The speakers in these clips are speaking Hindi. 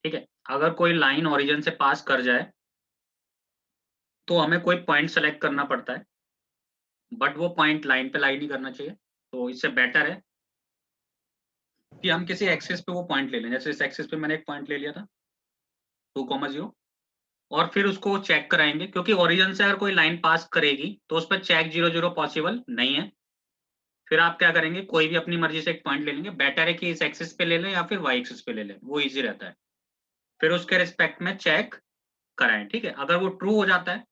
ठीक है। अगर कोई लाइन ओरिजिन से पास कर जाए तो हमें कोई पॉइंट सेलेक्ट करना पड़ता है, बट वो पॉइंट लाइन पे लाई नहीं करना चाहिए। तो इससे बेटर है कि हम किसी एक्सिस पे वो पॉइंट ले लें। जैसे इस एक्सिस पे मैंने एक पॉइंट ले लिया था 2,0, और फिर उसको चेक कराएंगे, क्योंकि ओरिजिन से अगर कोई लाइन पास करेगी तो उस पर चेक 0 0 पॉसिबल नहीं है। फिर आप क्या करेंगे, कोई भी अपनी मर्जी से एक पॉइंट ले लेंगे। बेटर है कि इस एक्सिस पे ले लें या फिर वाई एक्सिस पे ले लें, वो इजी रहता है। फिर उसके रिस्पेक्ट में चेक कराएं। ठीक है। अगर वो ट्रू हो जाता है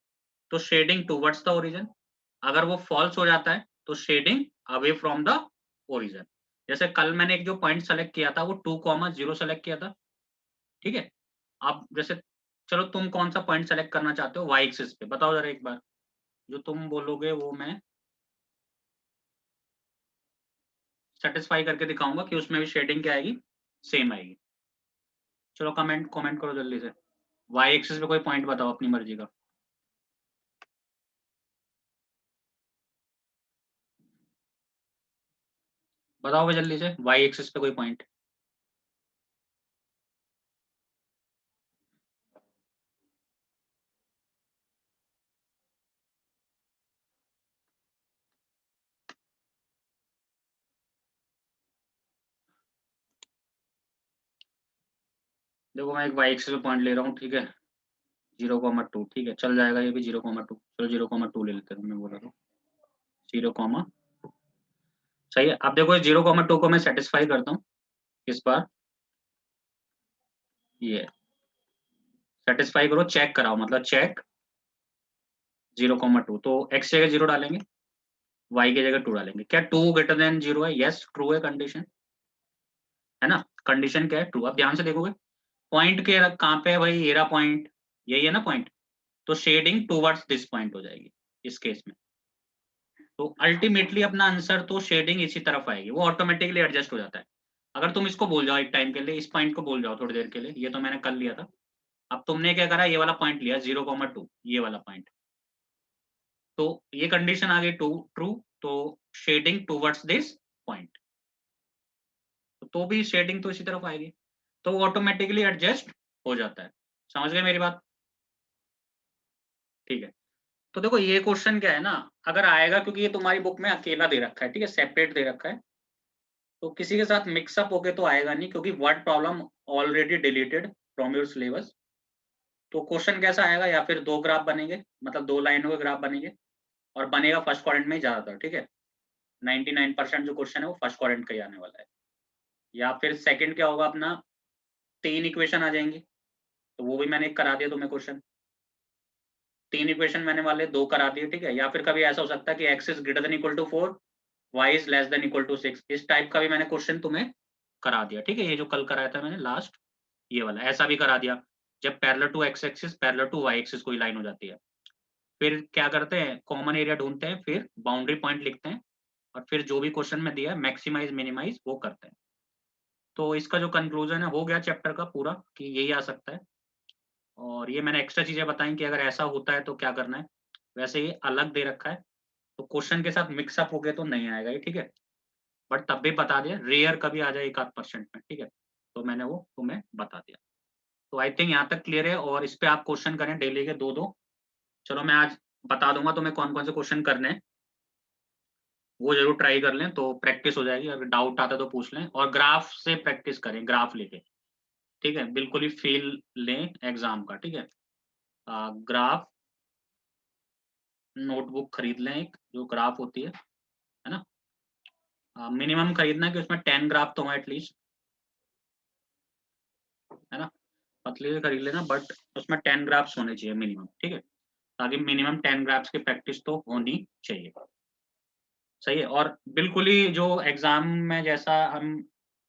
तो शेडिंग टूवर्ड्स द ओरिजिन, अगर वो फॉल्स हो जाता है तो shading away from the origin. जैसे कल मैंने एक जो पॉइंट सेलेक्ट किया था वो 2,0 सेलेक्ट किया था। ठीक है। अब जैसे चलो तुम कौन सा पॉइंट सेलेक्ट करना चाहते हो वाई एक्सिस पे, बताओ जरा एक बार। जो तुम बोलोगे वो मैं सेटिस्फाई करके दिखाऊंगा कि उसमें भी शेडिंग क्या आएगी, सेम आएगी। चलो कमेंट कमेंट करो जल्दी से, वाई एक्सिस पे कोई पॉइंट बताओ अपनी मर्जी का। बताओ भाई जल्दी से, वाई एक्सिस पे कोई पॉइंट। देखो मैं एक वाई एक्सिस पे पॉइंट ले रहा हूँ, ठीक है, 0,2। ठीक है, चल जाएगा ये भी 0,2। चलो 0,2 ले लेते हैं, तुमने बोला तो 0, सही है। अब देखो 0,2 को मैं सेटिस्फाई करता हूँ इस बार, ये सेटिस्फाई करो, चेक कराओ, मतलब चेक 0,2। तो एक्स जगह 0 डालेंगे, वाई की जगह 2 डालेंगे। क्या 2 ग्रेटर देन 0 है? यस ट्रू है कंडीशन, है ना। कंडीशन क्या है? ट्रू। अब ध्यान से देखोगे पॉइंट के कहाँ पे है भाई, ये रहा पॉइंट, यही है ना पॉइंट। तो शेडिंग टूवर्ड्स दिस पॉइंट हो जाएगी इस केस में। तो अल्टीमेटली अपना आंसर तो शेडिंग इसी तरफ आएगी, वो ऑटोमेटिकली एडजस्ट हो जाता है। अगर तुम इसको भूल जाओ एक टाइम के लिए, इस पॉइंट को भूल जाओ थोड़ी देर के लिए, ये तो मैंने कर लिया था। अब तुमने क्या करा, ये वाला पॉइंट लिया 0,2, ये वाला पॉइंट। तो ये कंडीशन आ गई ट्रू। तो शेडिंग टूवर्ड्स दिस पॉइंट, तो भी शेडिंग तो इसी तरफ आएगी, तो वो ऑटोमेटिकली एडजस्ट हो जाता है। समझ गए मेरी बात? ठीक है। तो देखो ये क्वेश्चन क्या है ना, अगर आएगा, क्योंकि ये तुम्हारी बुक में अकेला दे रखा है, ठीक है, सेपरेट दे रखा है, तो किसी के साथ मिक्सअप होके तो आएगा नहीं, क्योंकि word problem already deleted from your syllabus. तो क्वेश्चन कैसा आएगा, या फिर दो ग्राफ बनेंगे, मतलब दो लाइनों के ग्राफ बनेंगे, और बनेगा फर्स्ट क्वाड्रेंट में ही ज्यादातर। ठीक है, 99% जो क्वेश्चन है वो फर्स्ट क्वाड्रेंट का ही आने वाला है। या फिर सेकंड क्या होगा अपना, तीन इक्वेशन आ जाएंगी, तो वो भी मैंने एक करा दिया तुम्हें क्वेश्चन। तीन इक्वेशन मैंने वाले दो करा दिए। ठीक है। या फिर कभी ऐसा हो सकता है कि X is greater than equal to 4, Y is less than equal to 6, इस टाइप का भी मैंने क्वेश्चन तुम्हें करा दिया। ठीक है, ये जो कल कराया था मैंने लास्ट, ये वाला ऐसा भी करा दिया। जब parallel to X axis parallel to Y axis कोई लाइन हो जाती है, फिर क्या करते हैं, कॉमन एरिया ढूंढते हैं, फिर बाउंड्री पॉइंट लिखते हैं, और फिर जो भी क्वेश्चन में दिया है मैक्सिमाइज मिनिमाइज वो करते हैं। तो इसका जो कंक्लूजन है हो गया चैप्टर का पूरा, कि यही आ सकता है। और ये मैंने एक्स्ट्रा चीजें बताई कि अगर ऐसा होता है तो क्या करना है। वैसे ये अलग दे रखा है, तो क्वेश्चन के साथ मिक्सअप हो गए तो नहीं आएगा ये। ठीक है, बट तब भी बता दिया, रेयर कभी आ जाए 1-8% में। ठीक है, तो मैंने वो तुम्हें बता दिया। तो आई थिंक यहाँ तक क्लियर है, और इस पे आप क्वेश्चन करें डेली के दो दो। चलो मैं आज बता दूंगा तुम्हें कौन कौन से क्वेश्चन करने हैं, वो जरूर ट्राई कर लें, तो प्रैक्टिस हो जाएगी। अगर डाउट आता है तो पूछ लें, और ग्राफ से प्रैक्टिस करें, ग्राफ लेके। ठीक है, बिल्कुल ही फील लें एग्जाम का। ठीक है, ग्राफ नोटबुक खरीद लें, एक जो ग्राफ होती है ना, मिनिमम खरीदना कि उसमें 10 ग्राफ तो हो एटलीस्ट, है ना। पतली से खरीद लेना, बट उसमें 10 ग्राफ्स होने चाहिए मिनिमम। ठीक है, ताकि मिनिमम 10 ग्राफ्स की प्रैक्टिस तो होनी चाहिए। सही है। और बिल्कुल ही जो एग्जाम में जैसा हम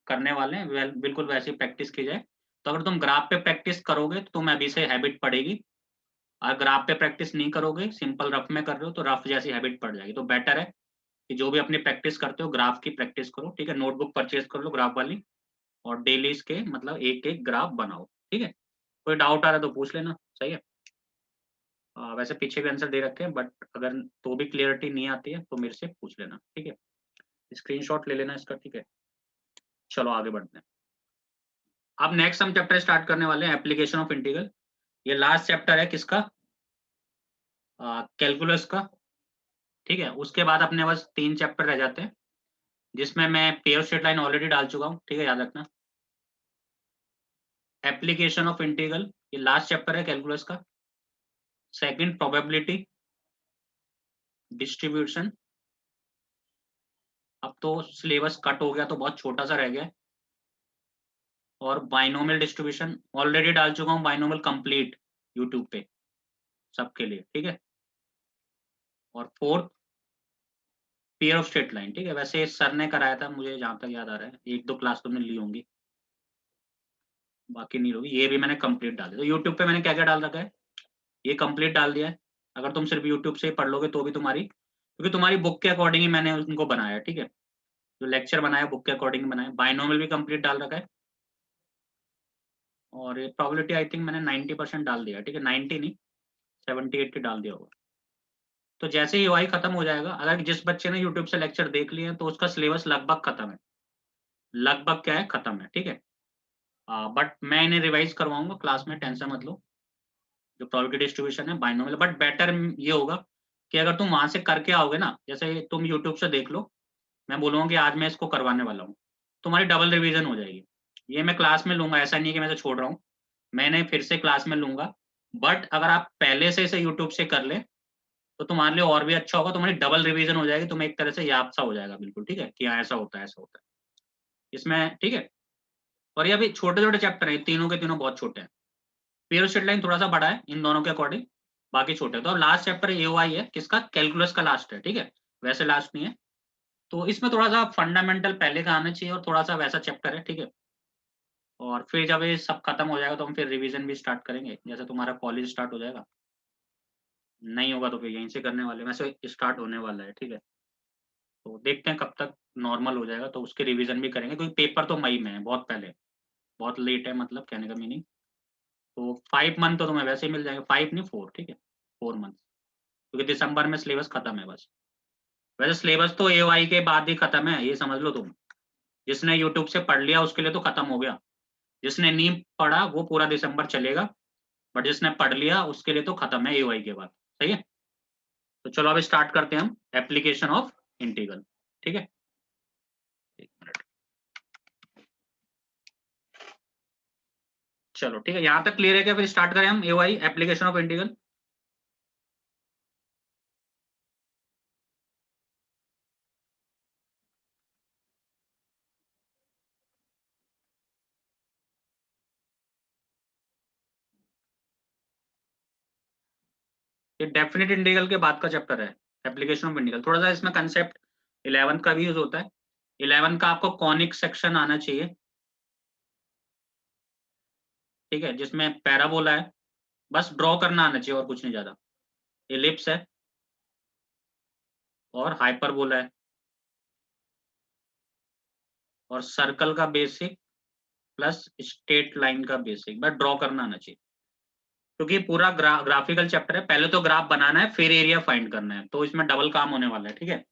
करने वाले हैं बिल्कुल वैसी प्रैक्टिस की जाए। तो अगर तुम ग्राफ पे प्रैक्टिस करोगे तो तुम्हें अभी से हैबिट पड़ेगी। अगर ग्राफ पे प्रैक्टिस नहीं करोगे, सिंपल रफ में कर रहे हो, तो रफ जैसी हैबिट पड़ जाएगी। तो बेटर है कि जो भी अपनी प्रैक्टिस करते हो ग्राफ की प्रैक्टिस करो। ठीक है, नोटबुक परचेज कर लो ग्राफ वाली, और डेली इसके मतलब एक एक ग्राफ बनाओ। ठीक है, कोई डाउट आ रहा है तो पूछ लेना। सही है। वैसे पीछे भी आंसर दे रखे हैं, बट अगर तो भी क्लियरिटी नहीं आती है तो मेरे से पूछ लेना। ठीक है, स्क्रीनशॉट ले लेना इसका। ठीक है, चलो आगे बढ़ते हैं। अब नेक्स्ट हम चैप्टर स्टार्ट करने वाले हैं एप्लीकेशन ऑफ इंटीग्रल। ये लास्ट चैप्टर है किसका, कैलकुलस का। ठीक है, उसके बाद अपने पास 3 चैप्टर रह जाते हैं, जिसमें मैं पेयर स्ट्रेट लाइन ऑलरेडी डाल चुका हूँ। ठीक है, याद रखना। एप्लीकेशन ऑफ इंटीग्रल ये लास्ट चैप्टर है कैलकुलस का। Second probability, distribution. अब तो सिलेबस कट हो गया तो बहुत छोटा सा रह गया है। और बाइनोमियल डिस्ट्रीब्यूशन ऑलरेडी डाल चुका हूँ, बाइनोमियल कंप्लीट यूट्यूब पे सबके लिए। ठीक है, और fourth pair of straight line. ठीक है, वैसे सर ने कराया था मुझे जहां तक याद आ रहा है, 1-2 क्लास तुमने ली होंगी, बाकी नहीं होगी। ये भी मैंने कंप्लीट डाल दिया। तो यूट्यूब पे मैंने क्या क्या डाल रखा है, ये कंप्लीट डाल दिया है। अगर तुम सिर्फ यूट्यूब से ही पढ़ लोगे तो भी तुम्हारी, क्योंकि तुम्हारी बुक के अकॉर्डिंग ही मैंने उनको बनाया है। ठीक है, जो लेक्चर बनाया बुक के अकॉर्डिंग बनाया। बाइनोमियल भी कंप्लीट डाल रखा है। और ये प्रोबेबिलिटी आई थिंक मैंने 90% डाल दिया। ठीक है, 90 नहीं, 70-80 डाल दिया होगा। तो जैसे ही UI खत्म हो जाएगा, अगर जिस बच्चे ने यूट्यूब से लेक्चर देख लिए हैं तो उसका सिलेबस लगभग खत्म है। लगभग क्या है, खत्म है। ठीक है, बट मैं इन्हें रिवाइज करवाऊंगा क्लास में, टेंशन मत लो। जो प्रोबेबिलिटी डिस्ट्रीब्यूशन है, बाइनोमियल, बट बेटर ये होगा कि अगर तुम वहां से करके आओगे ना, जैसे तुम यूट्यूब से देख लो, मैं बोलूंगा कि आज मैं इसको करवाने वाला हूँ, तुम्हारी डबल रिवीजन हो जाएगी। ये मैं क्लास में लूंगा, ऐसा नहीं है कि मैं इसे छोड़ रहा हूँ, मैंने फिर से क्लास में लूंगा। बट अगर आप पहले से इसे यूट्यूब से कर ले तो तुम्हारे लिए और भी अच्छा होगा, तुम्हारी डबल रिवीजन हो जाएगी, तुम्हें एक तरह से याद सा हो जाएगा बिल्कुल। ठीक है, कि हाँ ऐसा होता है, ऐसा होता है इसमें। ठीक है, और ये अभी छोटे छोटे चैप्टर है, तीनों के तीनों बहुत छोटे हैं। पेयर स्ट्रेट लाइन थोड़ा सा बड़ा है इन दोनों के अकॉर्डिंग, बाकी छोटे हैं। तो अब लास्ट चैप्टर AOI है किसका, कैलकुलस का लास्ट है। ठीक है, वैसे लास्ट नहीं है। तो इसमें थोड़ा सा फंडामेंटल पहले का आना चाहिए और थोड़ा सा वैसा चैप्टर है। ठीक है, और फिर जब ये सब खत्म हो जाएगा तो हम फिर रिवीजन भी स्टार्ट करेंगे, जैसे तुम्हारा कॉलेज स्टार्ट हो जाएगा। नहीं होगा तो फिर यहीं से करने वाले, वैसे स्टार्ट होने वाला है। ठीक है, तो देखते हैं कब तक नॉर्मल हो जाएगा, तो उसके रिवीजन भी करेंगे, क्योंकि पेपर तो मई में है, बहुत पहले, बहुत लेट है, मतलब कहने का मीनिंग। तो 5 मंथ तो तुम्हें वैसे ही मिल जाएंगे, 5 नहीं 4। ठीक है, 4 मंथ, क्योंकि दिसंबर में सिलेबस खत्म है बस। वैसे सिलेबस तो AOI के बाद ही खत्म है, ये समझ लो तुम। जिसने यूट्यूब से पढ़ लिया उसके लिए तो खत्म हो गया, जिसने नहीं पढ़ा वो पूरा दिसंबर चलेगा, बट जिसने पढ़ लिया उसके लिए तो खत्म है AOI के बाद। सही है, तो चलो अब स्टार्ट करते हैं हम एप्लीकेशन ऑफ इंटीग्रल। ठीक है, एक मिनट, चलो ठीक है, यहाँ तक क्लियर है क्या, फिर स्टार्ट करें हम AOI एप्लीकेशन ऑफ इंटीग्रल। ये डेफिनेट इंटीग्रल के बाद का चैप्टर है, एप्लीकेशन ऑफ इंटीग्रल। थोड़ा सा इसमें कंसेप्ट 11th का भी यूज होता है। 11th का आपको कॉनिक सेक्शन आना चाहिए। ठीक है, जिसमें पैराबोला है, बस ड्रॉ करना आना चाहिए और कुछ नहीं ज्यादा। एलिप्स है और हाइपरबोला है और सर्कल का बेसिक प्लस स्ट्रेट लाइन का बेसिक, बस ड्रॉ करना आना चाहिए। क्योंकि पूरा ग्राफिकल चैप्टर है, पहले तो ग्राफ बनाना है फिर एरिया फाइंड करना है, तो इसमें डबल काम होने वाला है। ठीक है,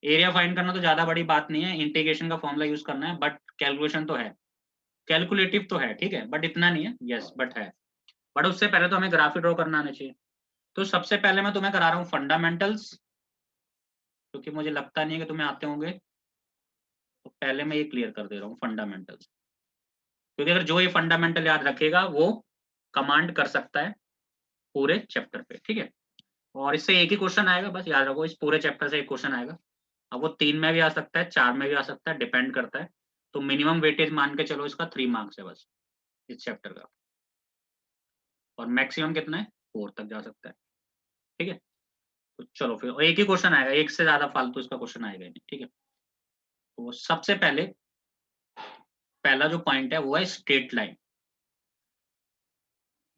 एरिया फाइंड करना तो ज्यादा बड़ी बात नहीं है, इंटीग्रेशन का फॉर्मूला यूज करना है, बट कैलकुलेशन तो है, कैलकुलेटिव तो है। ठीक है, बट इतना नहीं है, यस बट है। बट उससे पहले तो हमें ग्राफ ही ड्रॉ करना आना चाहिए। तो सबसे पहले मैं तुम्हें करा रहा हूँ फंडामेंटल्स, क्योंकि मुझे लगता नहीं है कि तुम्हें आते होंगे, तो पहले मैं ये क्लियर कर दे रहा हूँ फंडामेंटल्स। क्योंकि अगर जो ये फंडामेंटल याद रखेगा वो कमांड कर सकता है पूरे चैप्टर पे। ठीक है, और इससे एक ही क्वेश्चन आएगा, बस याद रखो, इस पूरे चैप्टर से एक क्वेश्चन आएगा। अब वो 3 में भी आ सकता है, 4 में भी आ सकता है, डिपेंड करता है। तो मिनिमम वेटेज मान के चलो इसका 3 मार्क्स है बस इस चैप्टर का, और मैक्सिमम कितना है, 4 तक जा सकता है। ठीक है, तो चलो फिर एक ही क्वेश्चन आएगा, एक से ज्यादा फालतू इसका क्वेश्चन आएगा नहीं। ठीक है, तो सबसे पहले पहला जो पॉइंट है वो है स्ट्रेट लाइन,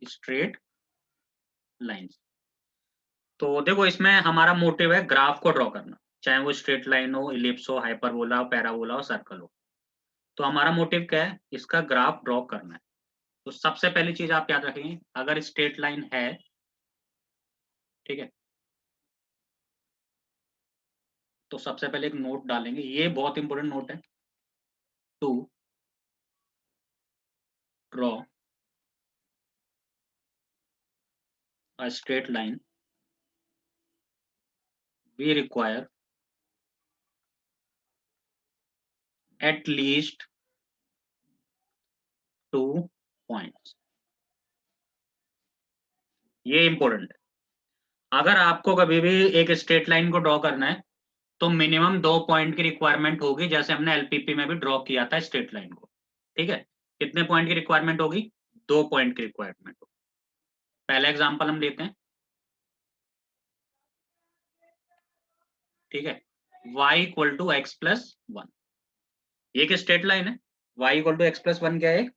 स्ट्रेट लाइंस। तो देखो इसमें हमारा मोटिव है ग्राफ को ड्रॉ करना, चाहे वो स्ट्रेट लाइन हो, इलिप्स हो, हाइपरबोला हो, पैराबोला हो, सर्कल हो। तो हमारा मोटिव क्या है, इसका ग्राफ ड्रॉ करना है। तो सबसे पहली चीज आप याद रखेंगे, अगर स्ट्रेट लाइन है, ठीक है, तो सबसे पहले एक नोट डालेंगे, ये बहुत इंपॉर्टेंट नोट है। To draw a straight line, we require at least 2 points. ये इंपॉर्टेंट है। अगर आपको कभी भी एक स्ट्रेट लाइन को ड्रॉ करना है तो मिनिमम 2 पॉइंट की रिक्वायरमेंट होगी, जैसे हमने एलपीपी में भी ड्रॉ किया था स्ट्रेट लाइन को। ठीक है, कितने पॉइंट की रिक्वायरमेंट होगी? 2 पॉइंट की रिक्वायरमेंट होगी। पहला एग्जांपल हम लेते हैं। ठीक है, y equal to X plus one, ये एक स्ट्रेट लाइन है। y equal to X plus one क्या है?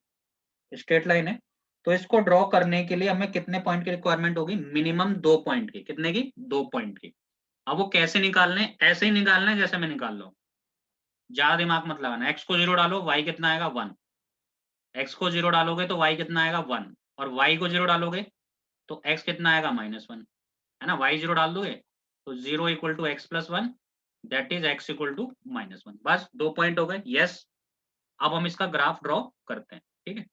स्ट्रेट लाइन है। तो इसको ड्रॉ करने के लिए हमें कितने पॉइंट की रिक्वायरमेंट होगी? मिनिमम 2 पॉइंट की। कितने की? 2 पॉइंट की। अब वो कैसे निकालने? ऐसे ही निकालना है जैसे मैं निकाल रहा हूँ, ज्यादा दिमाग मत लगाना। x को 0 डालो, y कितना आएगा? 1। x को 0 डालोगे तो y कितना आएगा? 1। और y को 0 डालोगे तो x कितना आएगा? -1, है ना। y 0 डाल दोगे तो 0 equal to X plus one, that is x equal to -1। बस 2 पॉइंट हो गए। यस, अब हम इसका ग्राफ ड्रॉ करते हैं। ठीक है,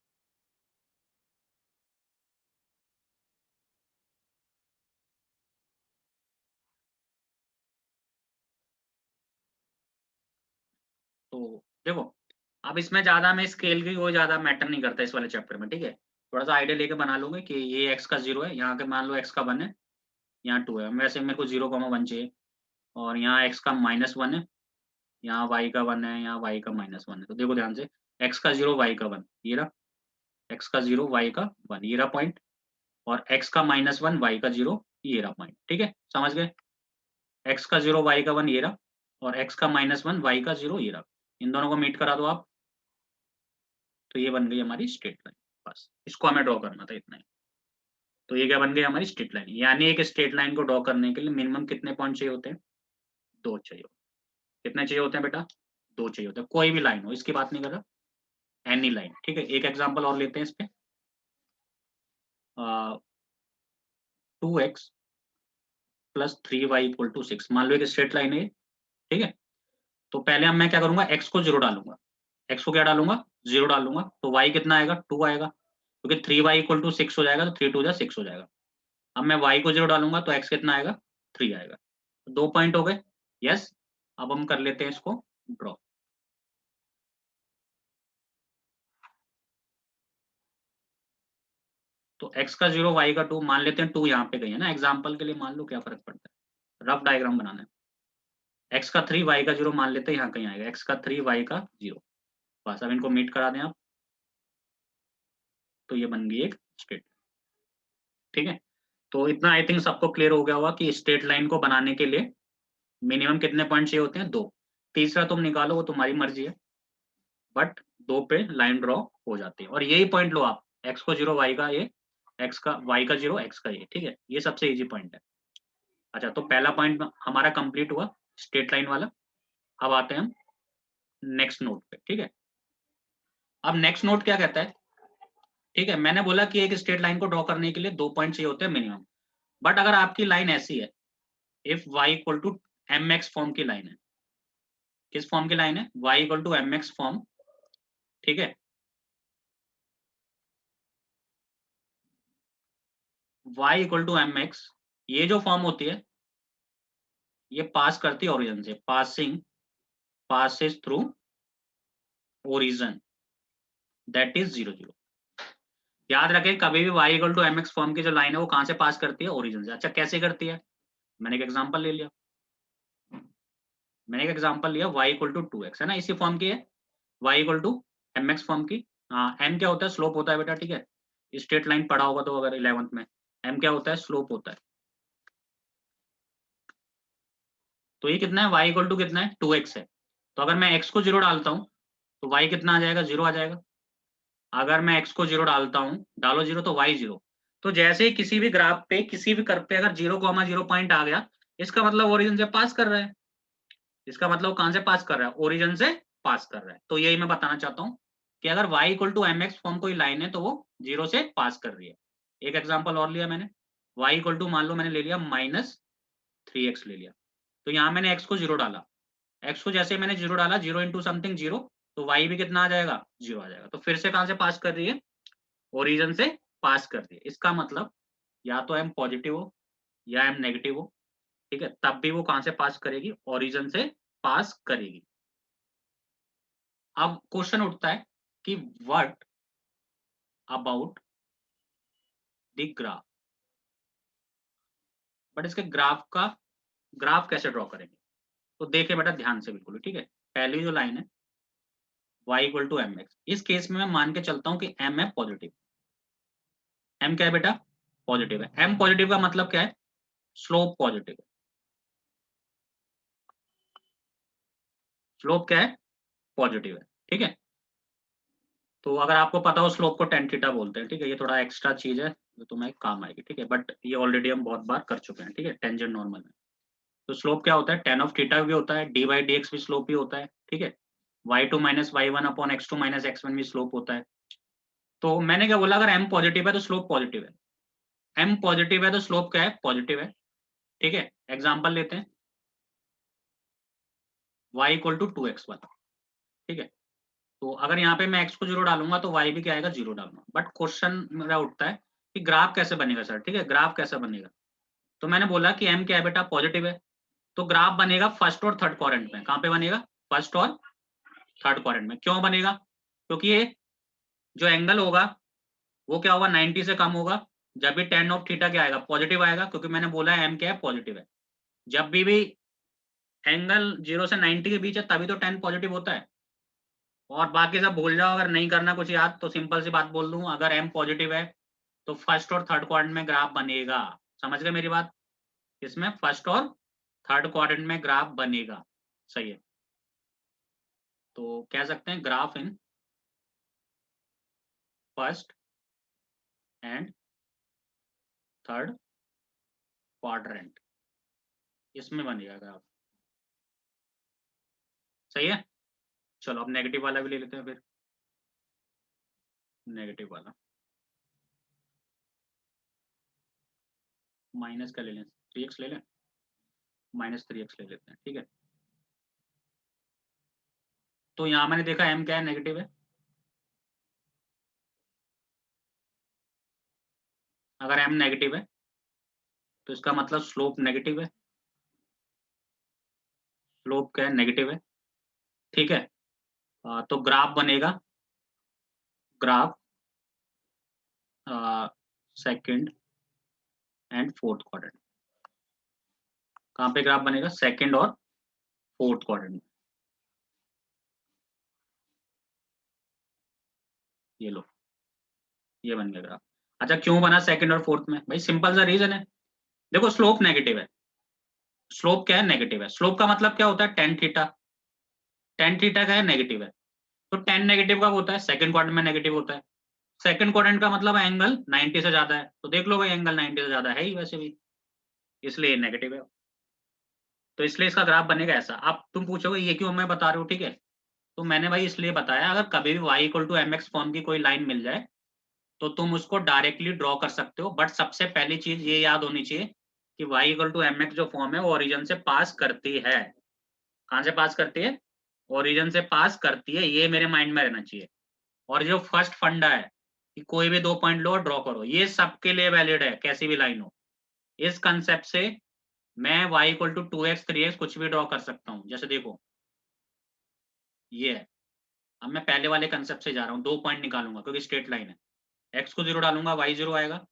तो देखो, अब इसमें ज्यादा मैं स्केल की वो ज्यादा मैटर नहीं करता इस वाले चैप्टर में। ठीक है, थोड़ा सा आइडिया लेके बना लूंगे कि ये x का 0 है, यहाँ के मान लो x का 1 है, यहाँ 2 है। वैसे मेरे को 0,1 चाहिए, और यहाँ x का -1 है, यहाँ y का 1 है, यहाँ y का -1 है। तो देखो ध्यान से, x का 0 y का 1, ये रहा। x का 0 y का 1, ये रहा पॉइंट। और x का -1 y का 0, ये रहा पॉइंट। ठीक है, समझ गए? x का 0 y का 1 ये रहा, और x का -1 y का 0 ये रहा। इन दोनों को मीट करा दो आप, तो ये बन गई हमारी स्ट्रेट लाइन। बस इसको हमें ड्रॉ करना था, इतना ही। तो ये क्या बन गई? हमारी स्ट्रेट लाइन। यानी एक स्ट्रेट लाइन को ड्रॉ करने के लिए मिनिमम कितने पॉइंट चाहिए होते हैं? 2 चाहिए होते हैं। कितने चाहिए होते हैं बेटा? 2 चाहिए होते हैं। कोई भी लाइन हो, इसकी बात नहीं कर रहा, एनी लाइन। ठीक है, एक एग्जाम्पल और लेते हैं इस पे। 2x plus 3y equal to 6, मान लो एक स्ट्रेट लाइन है। ठीक है, तो पहले अब मैं क्या करूंगा? x को 0 डालूंगा। x को क्या डालूंगा? 0 डालूंगा। तो y कितना आएगा? 2 आएगा, क्योंकि 3y इक्वल टू 6 हो जाएगा, तो 3 2 जा 6 हो जाएगा। अब मैं y को 0 डालूंगा तो x कितना आएगा? 3 आएगा। 2 पॉइंट हो गए। यस, अब हम कर लेते हैं इसको ड्रॉ। तो x का 0 y का 2, मान लेते हैं 2 यहाँ पे गई है ना, एग्जाम्पल के लिए मान लो, क्या फर्क पड़ता है, रफ डायग्राम बनाना है। x का 3 y का 0 मान लेते हैं यहाँ कहीं आएगा, x का 3 y का 0। बस अब इनको मीट करा दें आप, तो ये बन गई एक स्ट्रेट। ठीक है, तो इतना आई थिंक सबको क्लियर हो गया होगा कि स्ट्रेट लाइन को बनाने के लिए मिनिमम कितने पॉइंट चाहिए होते हैं? 2। तीसरा तुम निकालो, वो तुम्हारी मर्जी है, बट 2 पे लाइन ड्रॉ हो जाती है। और यही पॉइंट लो आप, x को 0 y का ये, x का y का 0 x का ये। ठीक है, ये सबसे इजी पॉइंट है। अच्छा, तो पहला पॉइंट हमारा कंप्लीट हुआ, स्ट्रेट लाइन वाला। अब आते हैं हम नेक्स्ट नोट पे। ठीक है, अब नेक्स्ट नोट क्या कहता है? ठीक है, मैंने बोला कि एक स्ट्रेट लाइन को ड्रॉ करने के लिए 2 पॉइंट चाहिए होते हैं मिनिमम। बट अगर आपकी लाइन ऐसी है, if y equal to mx form की लाइन है। किस फॉर्म की लाइन है? y equal to mx form. ठीक है, y इक्वल टू mx, ये जो फॉर्म होती है, ये पास करती है ओरिजिन से, passes through origin, that is 0 0। याद रखें, कभी भी y equal to mx form की जो लाइन है वो कहां से पास करती है? ओरिजिन से। अच्छा, कैसे करती है? मैंने एक एग्जांपल ले लिया, y इक्वल टू 2x, है ना, इसी फॉर्म की है। y equal to mx form की। हाँ, m क्या होता है? स्लोप होता है बेटा। ठीक है, स्ट्रेट लाइन पढ़ा होगा तो, अगर 11th में, m क्या होता है? स्लोप होता है। तो ये कितना है? y इक्वल टू कितना है? 2x है। तो अगर मैं x को 0 डालता हूँ तो y कितना आ जाएगा? 0 आ जाएगा। अगर मैं x को 0 डालता हूँ, डालो 0 तो y 0। तो जैसे ही किसी भी ग्राफ पे, किसी भी कर्व पे अगर 0,0 पॉइंट आ गया, इसका मतलब ओरिजिन से पास कर रहा है। इसका मतलब कहां से पास कर रहा है? ओरिजिन से पास कर रहा है। तो यही मैं बताना चाहता हूँ कि अगर y equal to mx form कोई लाइन है तो वो 0 से पास कर रही है। एक एग्जांपल और लिया मैंने, y इक्वल टू मान लो मैंने ले लिया -3x ले लिया। तो यहाँ मैंने x को 0 डाला, x को जैसे मैंने 0 डाला, 0 इंटू समथिंग 0, तो y भी कितना आ जाएगा? 0 आ जाएगा। तो फिर से कहां से पास कर रही है? ओरिजिन से पास कर रही है। इसका मतलब या तो m पॉजिटिव हो या m नेगेटिव हो, ठीक है, तब भी वो कहां से पास करेगी, ओरिजिन से पास करेगी। अब क्वेश्चन उठता है कि what about the graph, but इसके ग्राफ कैसे ड्रॉ करेंगे? तो देखे बेटा ध्यान से बिल्कुल, ठीक है। पहली जो लाइन है y equal to M X, इस केस में मैं मान के चलता हूं कि m है पॉजिटिव। m क्या है बेटा? पॉजिटिव है। m पॉजिटिव का मतलब क्या है? स्लोप पॉजिटिव है। स्लोप क्या है? पॉजिटिव है, ठीक है। तो अगर आपको पता हो स्लोप को टेन थीटा बोलते हैं, ठीक है, ये थोड़ा एक्स्ट्रा चीज है जो तुम्हें काम आएगी, ठीक है, बट ये ऑलरेडी हम बहुत बार कर चुके हैं, ठीक है, टेंजेंट नॉर्मल में। तो स्लोप क्या होता है? टेन ऑफ थीटा भी होता है, डी बाई डी एक्स भी स्लोप ही होता है, ठीक है। y2 minus Y one upon x2 minus x1 भी स्लोप होता है। तो मैंने क्या बोला, अगर m पॉजिटिव है तो स्लोप पॉजिटिव है। m पॉजिटिव है तो स्लोप क्या है? पॉजिटिव है, ठीक है। एग्जाम्पल लेते हैं, y इक्वल टू 2x1, ठीक है। तो अगर यहाँ पे मैं x को जीरो डालूंगा तो y भी क्या आएगा? जीरो डालूंगा। बट क्वेश्चन मेरा उठता है कि ग्राफ कैसे बनेगा सर, ठीक है, ग्राफ कैसे बनेगा? तो मैंने बोला कि m क्या है बेटा? पॉजिटिव है। तो ग्राफ बनेगा फर्स्ट और थर्ड क्वाड्रेंट में। कहाँ पे बनेगा? फर्स्ट और थर्ड क्वाड्रेंट में। क्यों बनेगा? क्योंकि ये जो एंगल होगा वो क्या होगा? 90 से कम होगा। जब भी टेन ऑफ थीटा क्या आएगा? पॉजिटिव आएगा, क्योंकि मैंने बोला है m क्या है? पॉजिटिव है। जब भी एंगल 0 से 90 के बीच है तभी तो टेन पॉजिटिव होता है। और बाकी सब भूल जाओ, अगर नहीं करना कुछ याद तो सिंपल सी बात बोल दूं, अगर m पॉजिटिव है तो फर्स्ट और थर्ड क्वाड्रेंट में ग्राफ बनेगा। समझ गए मेरी बात? इसमें फर्स्ट और थर्ड क्वाड्रेंट में ग्राफ बनेगा, सही है। तो कह सकते हैं graph in first and third quadrant, इसमें बनेगा ग्राफ, सही है। चलो अब नेगेटिव वाला भी ले लेते हैं फिर। नेगेटिव वाला माइनस का ले लें, 3x ले लें, माइनस 3x ले लेते हैं, ठीक है। तो यहाँ मैंने देखा m क्या है? नेगेटिव है। अगर m नेगेटिव है तो इसका मतलब स्लोप नेगेटिव है। स्लोप क्या है? नेगेटिव है, ठीक है। तो ग्राफ बनेगा, graph second and fourth quadrant. कहाँ पे ग्राफ बनेगा? सेकंड और फोर्थ क्वाड्रेंट में। ये लो, ये बन गया ग्राफ। अच्छा क्यों बना सेकंड और फोर्थ में? भाई सिंपल सा रीजन है। देखो स्लोप नेगेटिव है। स्लोप क्या है? नेगेटिव है। स्लोप का मतलब क्या होता है? Tan theta. टेन थीटा का है? नेगेटिव है। तो टेन नेगेटिव कब होता है? सेकंड क्वाड्रेंट में नेगेटिव होता है। सेकंड क्वाड्रेंट का मतलब एंगल 90 से ज्यादा है, तो देख लो भाई एंगल 90 से ज्यादा है ही वैसे भी, इसलिए नेगेटिव है। तो इसलिए इसका ग्राफ बनेगा ऐसा। अब तुम पूछोगे ये क्यों मैं बता रहा हूँ, ठीक है। तो मैंने भाई इसलिए बताया, अगर कभी भी y equal to M X form की कोई लाइन मिल जाए तो तुम उसको डायरेक्टली ड्रॉ कर सकते हो, बट सबसे पहली चीज ये याद होनी चाहिए कि y equal to M X जो फॉर्म है वो ओरिजिन से पास करती है। कहाँ से पास करती है? ओरिजिन से पास करती है, ये मेरे माइंड में रहना चाहिए। और जो फर्स्ट फंडा है कि कोई भी दो पॉइंट लो और ड्रॉ करो, ये सबके लिए वैलिड है, कैसी भी लाइन हो। इस कंसेप्ट से मैं y equal to 2x 3x कुछ भी ड्रॉ कर सकता हूँ। जैसे देखो ये है, अब मैं पहले वाले कंसेप्ट से जा रहा हूँ, दो पॉइंट निकालूंगा क्योंकि स्ट्रेट लाइन है। x को जीरो डालूंगा, y जीरो आएगा।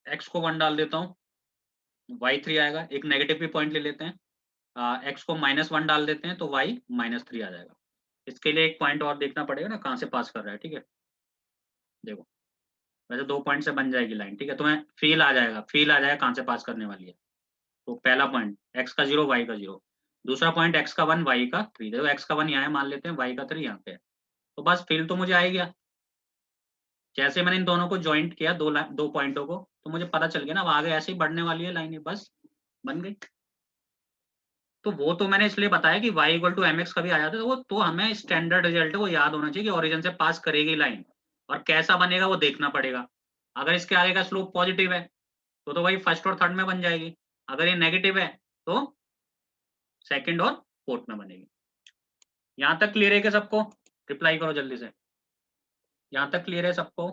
x को वन डाल देता हूँ, y थ्री आएगा। एक नेगेटिव भी पॉइंट ले लेते हैं, x को माइनस वन डाल देते हैं तो y माइनस थ्री आ जाएगा। इसके लिए एक पॉइंट और देखना पड़ेगा ना कहाँ से पास कर रहा है, ठीक है। देखो वैसे दो पॉइंट से बन जाएगी लाइन, ठीक है, तुम्हें फील आ जाएगा, फील आ जाएगा कहाँ से पास करने वाली है। तो पहला पॉइंट x का जीरो, y का जीरो। दूसरा पॉइंट x का वन, y का थ्री। देखो x का वन यहाँ है, मान लेते हैं, y का थ्री यहाँ पे है। तो बस फील तो मुझे आ ही गया। जैसे मैंने इन दोनों को ज्वाइंट किया, दो पॉइंटों को, तो मुझे पता चल गया ना अब आगे ऐसे ही बढ़ने वाली है लाइन, बस बन गई। तो वो तो मैंने इसलिए बताया कि y equal to M X कभी आ जाता है तो वो तो हमें स्टैंडर्ड रिजल्ट है वो याद होना चाहिए कि ओरिजिन से पास करेगी लाइन, और कैसा बनेगा वो देखना पड़ेगा। अगर इसके आगे का स्लोप पॉजिटिव है तो वही फर्स्ट और थर्ड में बन जाएगी। अगर ये नेगेटिव है तो सेकंड और फोर्थ में बनेगी। यहाँ तक क्लियर है कि सबको? रिप्लाई करो जल्दी से। यहाँ तक क्लियर है सबको?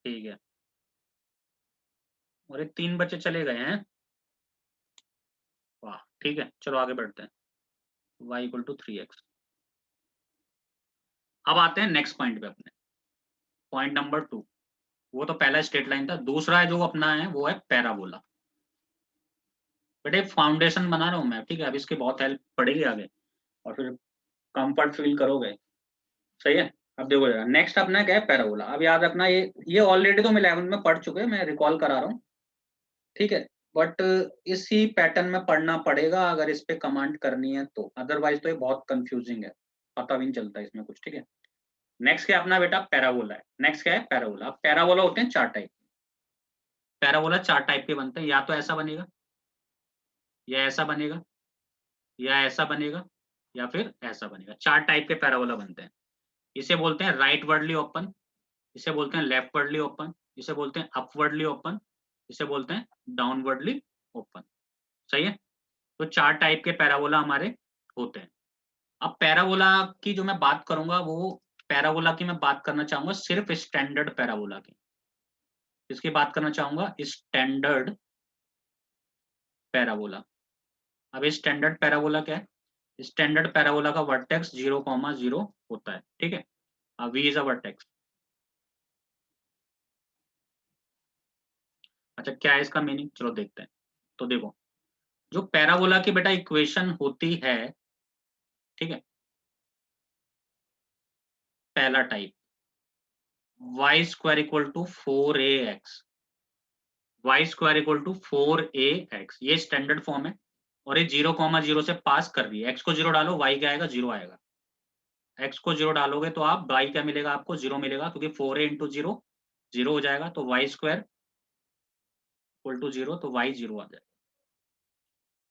ठीक है, और ये 3 बच्चे चले गए हैं। वाह, ठीक है, चलो आगे बढ़ते हैं। y equal to 3x। अब आते हैं नेक्स्ट पॉइंट पे अपने, पॉइंट नंबर 2। वो तो पहला स्ट्रेट लाइन था, दूसरा है जो अपना है वो है पैराबोला। बेटे फाउंडेशन बना रहा हूँ मैं, ठीक है, अब इसकी बहुत हेल्प पड़ेगी आगे, और फिर कंफर्ट फील करोगे। सही है। अब देखो जरा, नेक्स्ट अपना क्या है, पैराबोला। अब याद रखना, ये ऑलरेडी तो हम 11 में पढ़ चुके हैं, मैं रिकॉल करा रहा हूँ, ठीक है। बट इसी पैटर्न में पढ़ना पड़ेगा अगर इस पे कमांड करनी है तो, अदरवाइज तो ये बहुत कंफ्यूजिंग है, पता भी नहीं चलता इसमें कुछ, ठीक है। नेक्स्ट क्या अपना बेटा, पैराबोला है। नेक्स्ट क्या है, पैराबोला। पैराबोला होते हैं 4 टाइप। पैराबोला 4 टाइप के बनते हैं, या तो ऐसा बनेगा, या ऐसा बनेगा, या ऐसा बनेगा, या फिर ऐसा बनेगा। 4 टाइप के पैराबोला बनते हैं। इसे बोलते हैं राइट वर्डली ओपन, इसे बोलते हैं लेफ्ट वर्डली ओपन, इसे बोलते हैं अपवर्डली ओपन, इसे बोलते हैं डाउनवर्डली ओपन। सही है। तो 4 टाइप के पैराबोला हमारे होते हैं। अब पैराबोला की जो मैं बात करूंगा, वो पैराबोला की मैं बात करना चाहूंगा सिर्फ स्टैंडर्ड पैराबोला की। इसकी बात करना चाहूंगा स्टैंडर्ड पैराबोला। अब स्टैंडर्ड पैराबोला क्या है? स्टैंडर्ड पैराबोला का वर्टेक्स 0,0 होता है, ठीक है। V is a vertex. अच्छा, क्या है इसका मीनिंग, चलो देखते हैं। तो देखो, जो पैराबोला की बेटा इक्वेशन होती है, ठीक है, पहला type y square equal to 4ax, y square equal to 4ax, ये स्टैंडर्ड फॉर्म है। और ये 0,0 से पास कर रही है। एक्स को 0 डालो, वाई क्या आएगा, 0 आएगा। एक्स को 0 डालोगे तो आप वाई क्या मिलेगा, आपको 0 मिलेगा, क्योंकि 4a इंटू 0 0 हो जाएगा। तो वाई स्क्वायर इक्वल टू 0, तो वाई 0 आ जाएगा।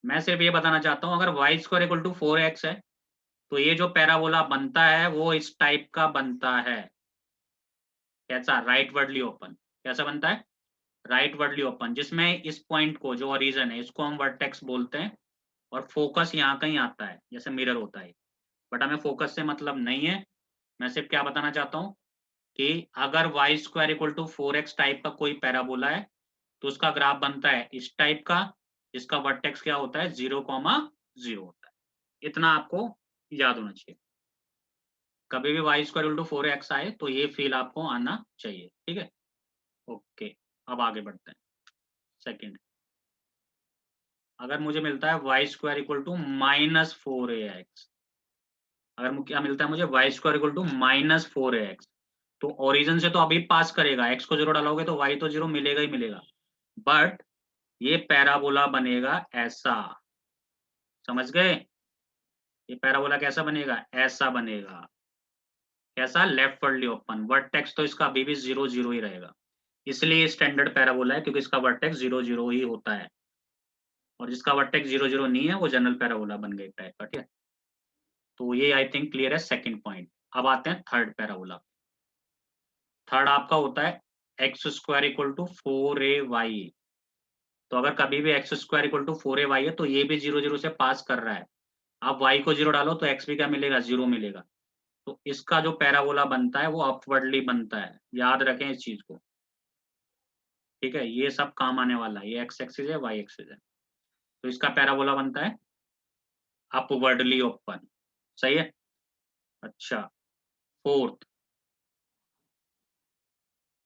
मैं सिर्फ ये बताना चाहता हूँ, अगर y square equal to 4x है, तो ये जो पैराबोला बनता है वो इस टाइप का बनता है। कैसा, राइट वर्डली ओपन। कैसा बनता है, राइट वर्डली ओपन, जिसमें इस पॉइंट को, जो ओरिजिन है, इसको हम वर्टेक्स बोलते हैं, और फोकस यहाँ कहीं आता है, जैसे मिरर होता है। बट हमें फोकस से मतलब नहीं है। मैं सिर्फ क्या बताना चाहता हूँ कि अगर y square equal to 4x type का कोई पैराबोला है, तो उसका ग्राफ बनता है इस टाइप का, जिसका वर्टेक्स क्या होता है, 0,0 होता है। इतना आपको याद होना चाहिए। कभी भी Y square equal to 4x आए तो ये फील आपको आना चाहिए, ठीक है। ओके, अब आगे बढ़ते हैं। सेकंड, अगर मुझे मिलता है Y square equal to -4ax, अगर क्या मिलता है मुझे, Y square equal to -4ax, तो ओरिजिन से तो अभी पास करेगा, एक्स को 0 डालोगे तो वाई तो 0 मिलेगा ही मिलेगा। बट ये पैराबोला बनेगा ऐसा, समझ गए? ये पैराबोला कैसा बनेगा, ऐसा बनेगा। कैसा, लेफ्ट वर्डली ओपन। वर्टेक्स तो इसका अभी भी 0 0 ही रहेगा, इसलिए स्टैंडर्ड पैराबोला है, क्योंकि इसका वर्टेक्स 0 0 ही होता है। और जिसका वर्टेक्स 0 0 नहीं है, वो जनरल पैराबोला बन गया टाइप का, ठीक है। तो ये आई थिंक क्लियर है सेकंड पॉइंट। अब आते हैं थर्ड पैराबोला। थर्ड आपका होता है x square equal to 4ay। तो अगर कभी भी x square equal to 4ay है, तो ये भी 0 0 से पास कर रहा है। आप y को 0 डालो तो x भी क्या मिलेगा, 0 मिलेगा। तो इसका जो पैराबोला बनता है वो अपवर्डली बनता है, याद रखें इस चीज को, ठीक है। ये सब काम आने वाला है, ये x एक्सिस है, y एक्सिस है। तो इसका पैराबोला बनता है अपवर्डली ओपन। सही है। अच्छा, fourth,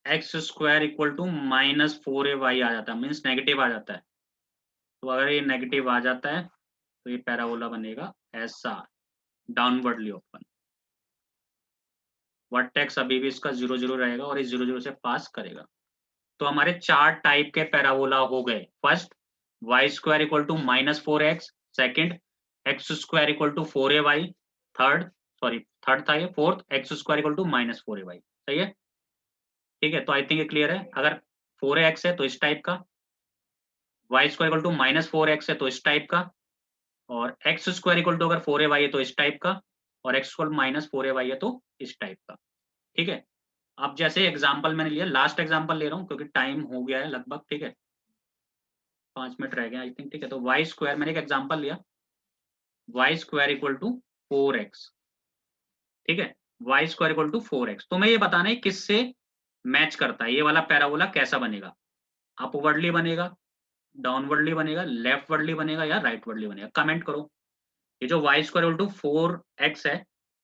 x square equal to -4ay आ जाता है, मीन्स नेगेटिव आ जाता है। तो अगर ये नेगेटिव आ जाता है, तो ये पैराबोला बनेगा ऐसा, डाउनवर्डली ओपन। वर्टेक्स अभी भी इसका 0 0 रहेगा, और ये 0 0 से पास करेगा। तो हमारे 4 टाइप के पैराबोला हो गए। First, y square equal to -4x। Second, x square equal to 4ay। Third, sorry third था ये, fourth, x square equal to -4ay। सही है, ठीक है। तो आई थिंक ये क्लियर है। अगर 4ax है तो इस टाइप का, Y square equal to -4x है तो इस टाइप का, और एक्स स्क्वायर इक्वल टू अगर 4ay है तो इस टाइप का, और एक्स इक्वल -4ay है तो इस टाइप का, ठीक है। अब जैसे एग्जांपल मैंने लिया, लास्ट एग्जांपल ले रहा हूँ क्योंकि टाइम हो गया है लगभग, ठीक है। 5 मिनट रह गए आई थिंक, ठीक है। तो वाई स्क्वायर, मैंने एक एग्जांपल लिया, Y square equal to 4x, ठीक है, Y square equal to 4x। तो मैं ये बताना है किससे मैच करता है, ये वाला पैराबोला कैसा बनेगा, अपवर्डली बनेगा, डाउनवर्डली बनेगा, लेफ्टवर्डली बनेगा या राइटवर्डली बनेगा, कमेंट करो। ये जो Y square equal to 4x है,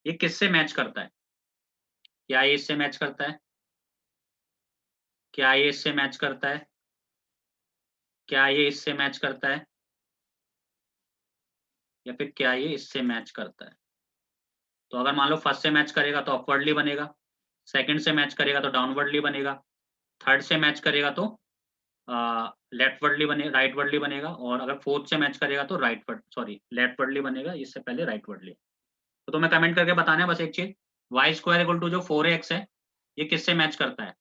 ये किससे मैच करता है, क्या ये इससे मैच करता है, क्या ये इससे मैच करता है, क्या ये इससे मैच करता है, या फिर क्या ये इससे मैच करता है। तो अगर मान लो फर्स्ट से मैच करेगा तो अपवर्डली बनेगा, सेकंड से मैच करेगा तो डाउनवर्डली बनेगा, थर्ड से मैच करेगा तो लेफ्टवर्डली बनेगा, राइटवर्डली बनेगा, और अगर फोर्थ से मैच करेगा तो लेफ्टवर्डली बनेगा, इससे पहले राइटवर्डली। तो तुम्हें कमेंट करके बताना है बस एक चीज, वाई स्क्वायर इक्वल टू जो 4x है, ये किससे मैच करता है,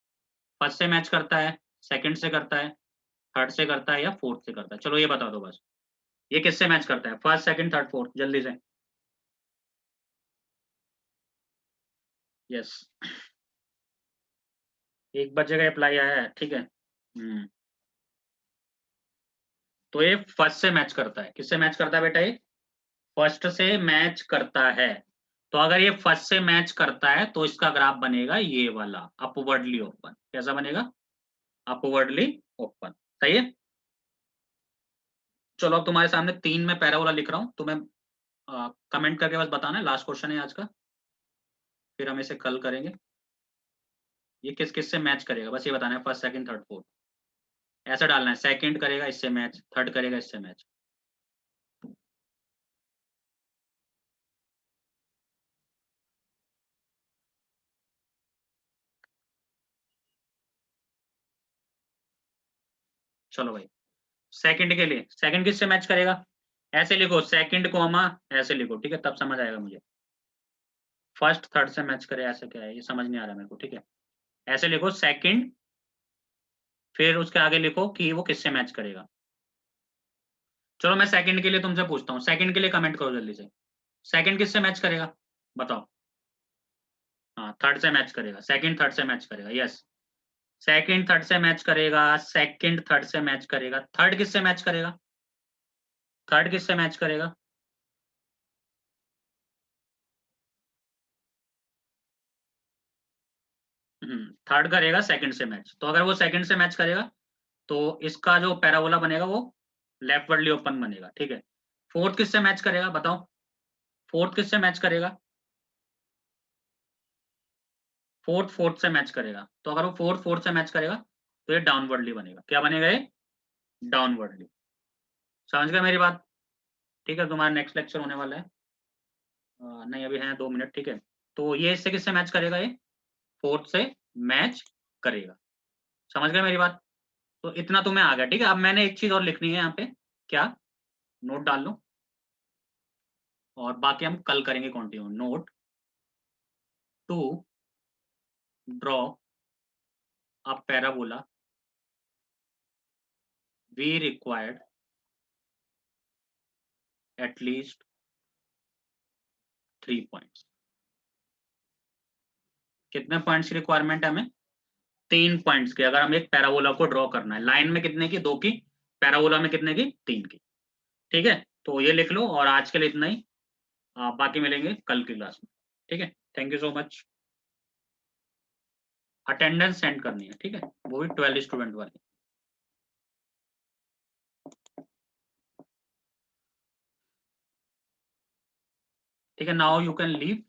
फर्स्ट से मैच करता है, सेकंड से करता है, थर्ड से करता है या फोर्थ से करता है, चलो ये बता दो बस, ये किससे मैच करता है, फर्स्ट सेकंड थर्ड फोर्थ, जल्दी से। यस, 1 बजे का अप्लाई आया है, ठीक है। तो ये फर्स्ट से मैच करता है, किससे मैच करता है बेटा, ये फर्स्ट से मैच करता है। तो अगर ये फर्स्ट से मैच करता है तो इसका ग्राफ बनेगा ये वाला, अपवर्डली ओपन। कैसा बनेगा, अपवर्डली ओपन, सही है। चलो अब तुम्हारे सामने 3 में पैराबोला लिख रहा हूँ, तुम्हें कमेंट करके बस बताना है, लास्ट क्वेश्चन है आज का, फिर हम इसे कल करेंगे। ये किस किस से मैच करेगा, बस ये बताना है, फर्स्ट सेकंड थर्ड फोर्थ, ऐसा डालना है, सेकंड करेगा इससे मैच, थर्ड करेगा इससे मैच। चलो भाई, सेकंड के लिए, सेकंड किससे मैच करेगा, ऐसे लिखो, सेकंड कॉमा ऐसे लिखो, ठीक है, तब समझ आएगा मुझे। फर्स्ट थर्ड से मैच करे, ऐसे क्या है, ये समझ नहीं आ रहा मेरे को, ठीक है। ऐसे लिखो सेकंड, फिर उसके आगे लिखो कि वो किससे मैच करेगा। चलो मैं सेकंड के लिए तुमसे पूछता हूँ, सेकंड के लिए कमेंट करो जल्दी से, सेकंड किससे मैच करेगा, बताओ। हाँ, थर्ड से मैच करेगा, सेकंड थर्ड से मैच करेगा, यस, सेकंड थर्ड से मैच करेगा, सेकंड थर्ड से मैच करेगा, थर्ड किससे मैच करेगा, थर्ड किससे मैच करेगा, थर्ड करेगा सेकंड से मैच। तो अगर वो सेकंड से मैच करेगा तो इसका जो पैराबोला बनेगा वो लेफ्टवर्डली ओपन बनेगा, ठीक है। फोर्थ किससे मैच करेगा बताओ, फोर्थ किससे मैच करेगा, फोर्थ फोर्थ से मैच करेगा। तो अगर वो फोर्थ फोर्थ से मैच करेगा तो ये डाउनवर्डली बनेगा, क्या बनेगा ये, डाउनवर्डली। समझ गए मेरी बात, ठीक है। तुम्हारा नेक्स्ट लेक्चर होने वाला है, नहीं अभी है 2 मिनट, ठीक है। तो ये इससे किससे मैच करेगा, ये फोर्थ से मैच करेगा। समझ गए मेरी बात, तो इतना तुम्हें आ गया, ठीक है। अब मैंने एक चीज और लिखनी है यहाँ पे, क्या, नोट डाल लो, और बाकी हम कल करेंगे continue. Note to draw a parabola, we required at least 3 points. कितने पॉइंट्स की रिक्वायरमेंट है हमें, 3 पॉइंट्स की। अगर हम एक पैराबोला को ड्रॉ करना है, लाइन में कितने की, 2 की, पैराबोला में कितने की, 3 की, ठीक है। तो ये लिख लो, और आज के लिए इतना ही, बाकी मिलेंगे कल की क्लास में, ठीक है। Thank you so much. Attendance send करनी है, ठीक है, वो भी 12 स्टूडेंट वाली, ठीक है। Now you can leave.